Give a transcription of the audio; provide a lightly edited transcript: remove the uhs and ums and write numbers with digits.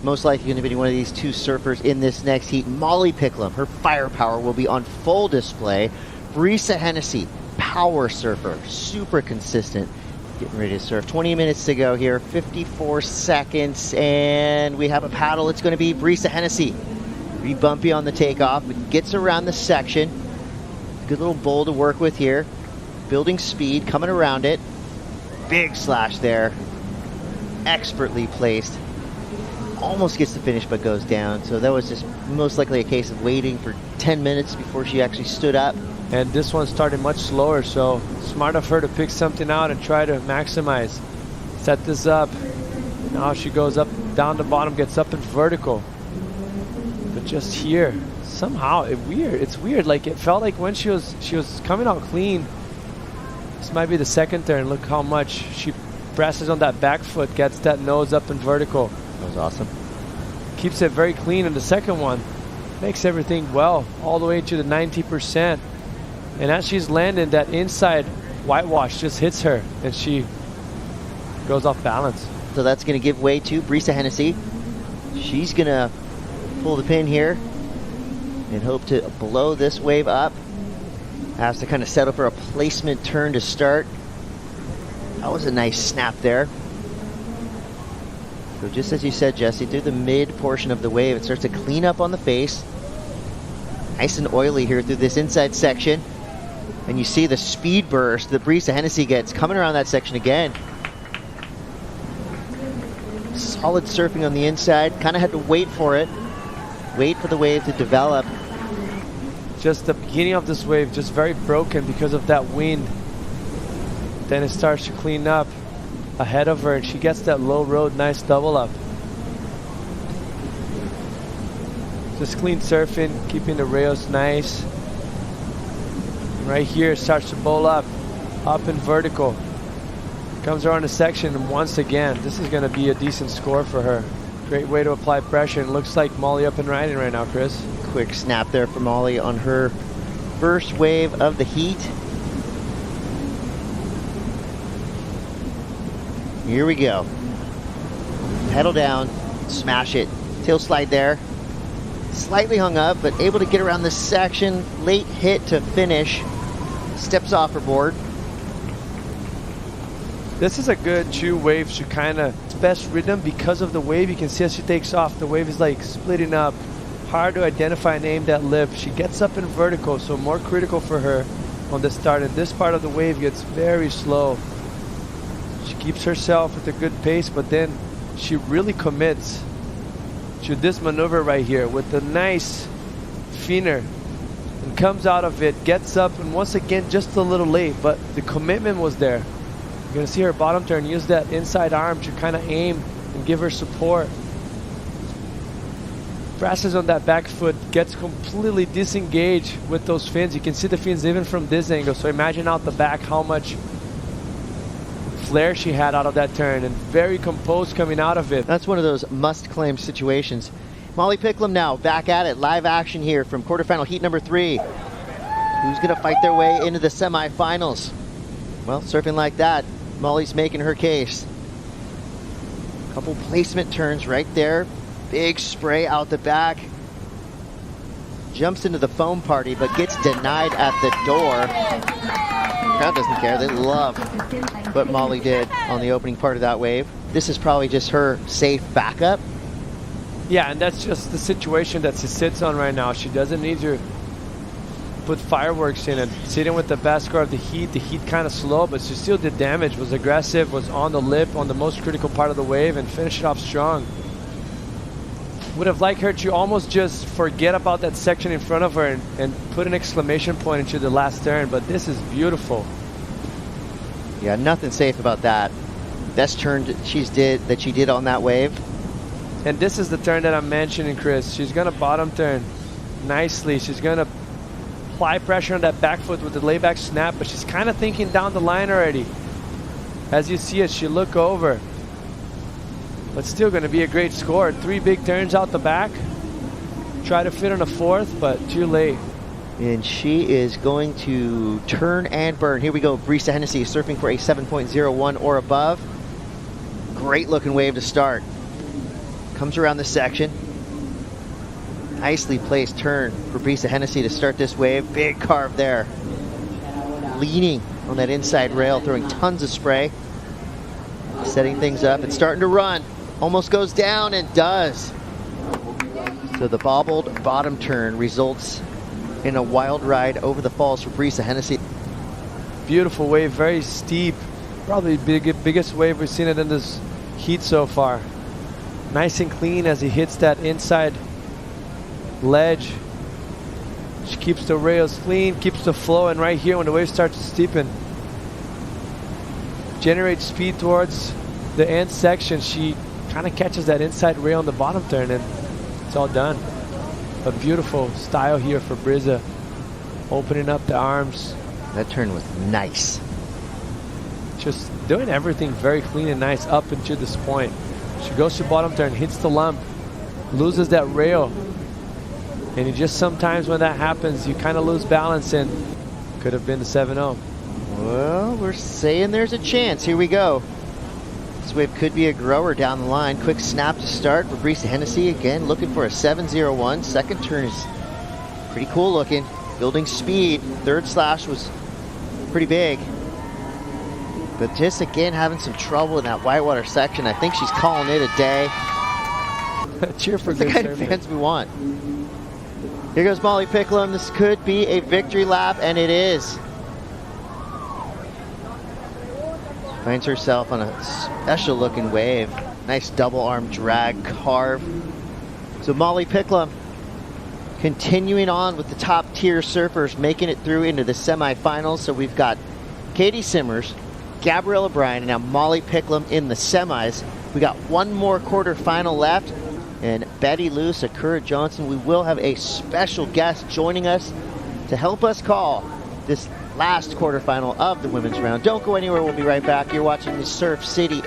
most likely going to be one of these two surfers in this next heat. M.Picklum, her firepower will be on full display. Brisa Hennessy, power surfer, super consistent, getting ready to surf. 20 minutes to go here, 54 seconds, and we have a paddle. It's going to be Brisa Hennessy. Pretty bumpy on the takeoff, but gets around the section. Good little bowl to work with here. Building speed, coming around it. Big slash there. Expertly placed. Almost gets the finish, but goes down. So that was just most likely a case of waiting for 10 minutes before she actually stood up. And this one started much slower, so smart of her to pick something out and try to maximize. Set this up. Now she goes up, down the bottom, gets up in vertical. But just here, somehow it's weird. Like it felt like when she was coming out clean. This might be the second turn. Look how much she presses on that back foot, gets that nose up in vertical. That was awesome. Keeps it very clean in the second one. Makes everything well, all the way to the 90%. And as she's landing, that inside whitewash just hits her, and she goes off balance. So that's going to give way to Brisa Hennessy. She's going to pull the pin here and hope to blow this wave up. Has to kind of settle for a placement turn to start. That was a nice snap there. So just as you said, Jesse, through the mid portion of the wave, it starts to clean up on the face. Nice and oily here through this inside section. And you see the speed burst that Brisa Hennessy gets coming around that section again. Solid surfing on the inside. Kind of had to wait for it. Wait for the wave to develop. Just the beginning of this wave, just very broken because of that wind. Then it starts to clean up ahead of her, and she gets that low road, nice double up. Just clean surfing, keeping the rails nice. Right here, starts to bowl up in vertical. Comes around the section, and once again, this is going to be a decent score for her. Great way to apply pressure, and looks like Molly up and riding right now, Chris. Quick snap there for Molly on her first wave of the heat. Here we go. Pedal down, smash it. Tail slide there. Slightly hung up, but able to get around this section. Late hit to finish. Steps off her board. This is a good two waves to kind of, it's best rhythm because of the wave. You can see as she takes off, the wave is like splitting up. Hard to identify and aim that lip. She gets up in vertical, so more critical for her on the start. And this part of the wave gets very slow. She keeps herself with a good pace, but then she really commits to this maneuver right here with a nice finner. And comes out of it, gets up, and once again, just a little late, but the commitment was there. You're going to see her bottom turn, use that inside arm to kind of aim and give her support. Presses on that back foot, gets completely disengaged with those fins. You can see the fins even from this angle, so imagine out the back how much flare she had out of that turn, and very composed coming out of it. That's one of those must-claim situations. M.Picklum now back at it. Live action here from quarterfinal heat number 3. Who's going to fight their way into the semifinals? Well, surfing like that, Molly's making her case. Couple placement turns right there. Big spray out the back. Jumps into the foam party, but gets denied at the door. Crowd doesn't care. They love what Molly did on the opening part of that wave. This is probably just her safe backup. Yeah, and that's just the situation that she sits on right now. She doesn't need to put fireworks in it. Sitting with the best score of the heat kind of slow, but she still did damage, was aggressive, was on the lip on the most critical part of the wave, and finished it off strong. Would have liked her to almost just forget about that section in front of her and put an exclamation point into the last turn, but this is beautiful. Yeah, nothing safe about that. Best turn that she did on that wave. And this is the turn that I'm mentioning, Chris. She's going to bottom turn nicely. She's going to apply pressure on that back foot with the layback snap, but she's kind of thinking down the line already. As you see it, she look over. But still going to be a great score. 3 big turns out the back. Try to fit on a 4th, but too late. And she is going to turn and burn. Here we go. Brisa Hennessy surfing for a 7.01 or above. Great looking wave to start. Comes around the section. Nicely placed turn for Brisa Hennessy to start this wave. Big carve there. Leaning on that inside rail, throwing tons of spray. Setting things up and starting to run. Almost goes down and does. So the bobbled bottom turn results in a wild ride over the falls for Brisa Hennessy. Beautiful wave, very steep. Probably biggest wave we've seen it in this heat so far. Nice and clean as he hits that inside ledge. She keeps the rails clean, keeps the flow, and right here when the wave starts to steepen, generates speed towards the end section, she kind of catches that inside rail on the bottom turn and it's all done. A beautiful style here for Brisa, opening up the arms. That turn was nice. Just doing everything very clean and nice up until this point. She goes to bottom turn, hits the lump, loses that rail. And just sometimes when that happens, you kind of lose balance and could have been the 7-0. Well, we're saying there's a chance. Here we go. This wave could be a grower down the line. Quick snap to start for Brisa Hennessy. Again, looking for a 7-0-1. Second turn is pretty cool looking. Building speed. Third slash was pretty big. But just again having some trouble in that whitewater section. I think she's calling it a day. Cheer for That's the kind of fans we want. Here goes M.Picklum. This could be a victory lap, and it is. Finds herself on a special looking wave. Nice double arm drag carve. So M.Picklum continuing on with the top tier surfers, making it through into the semifinals. So we've got Katie Simmers, Gabriella Bryan, and now M.Picklum in the semis. We got one more quarterfinal left. And Betty Lou, Sakura Johnson, we will have a special guest joining us to help us call this last quarterfinal of the women's round. Don't go anywhere. We'll be right back. You're watching the Surf City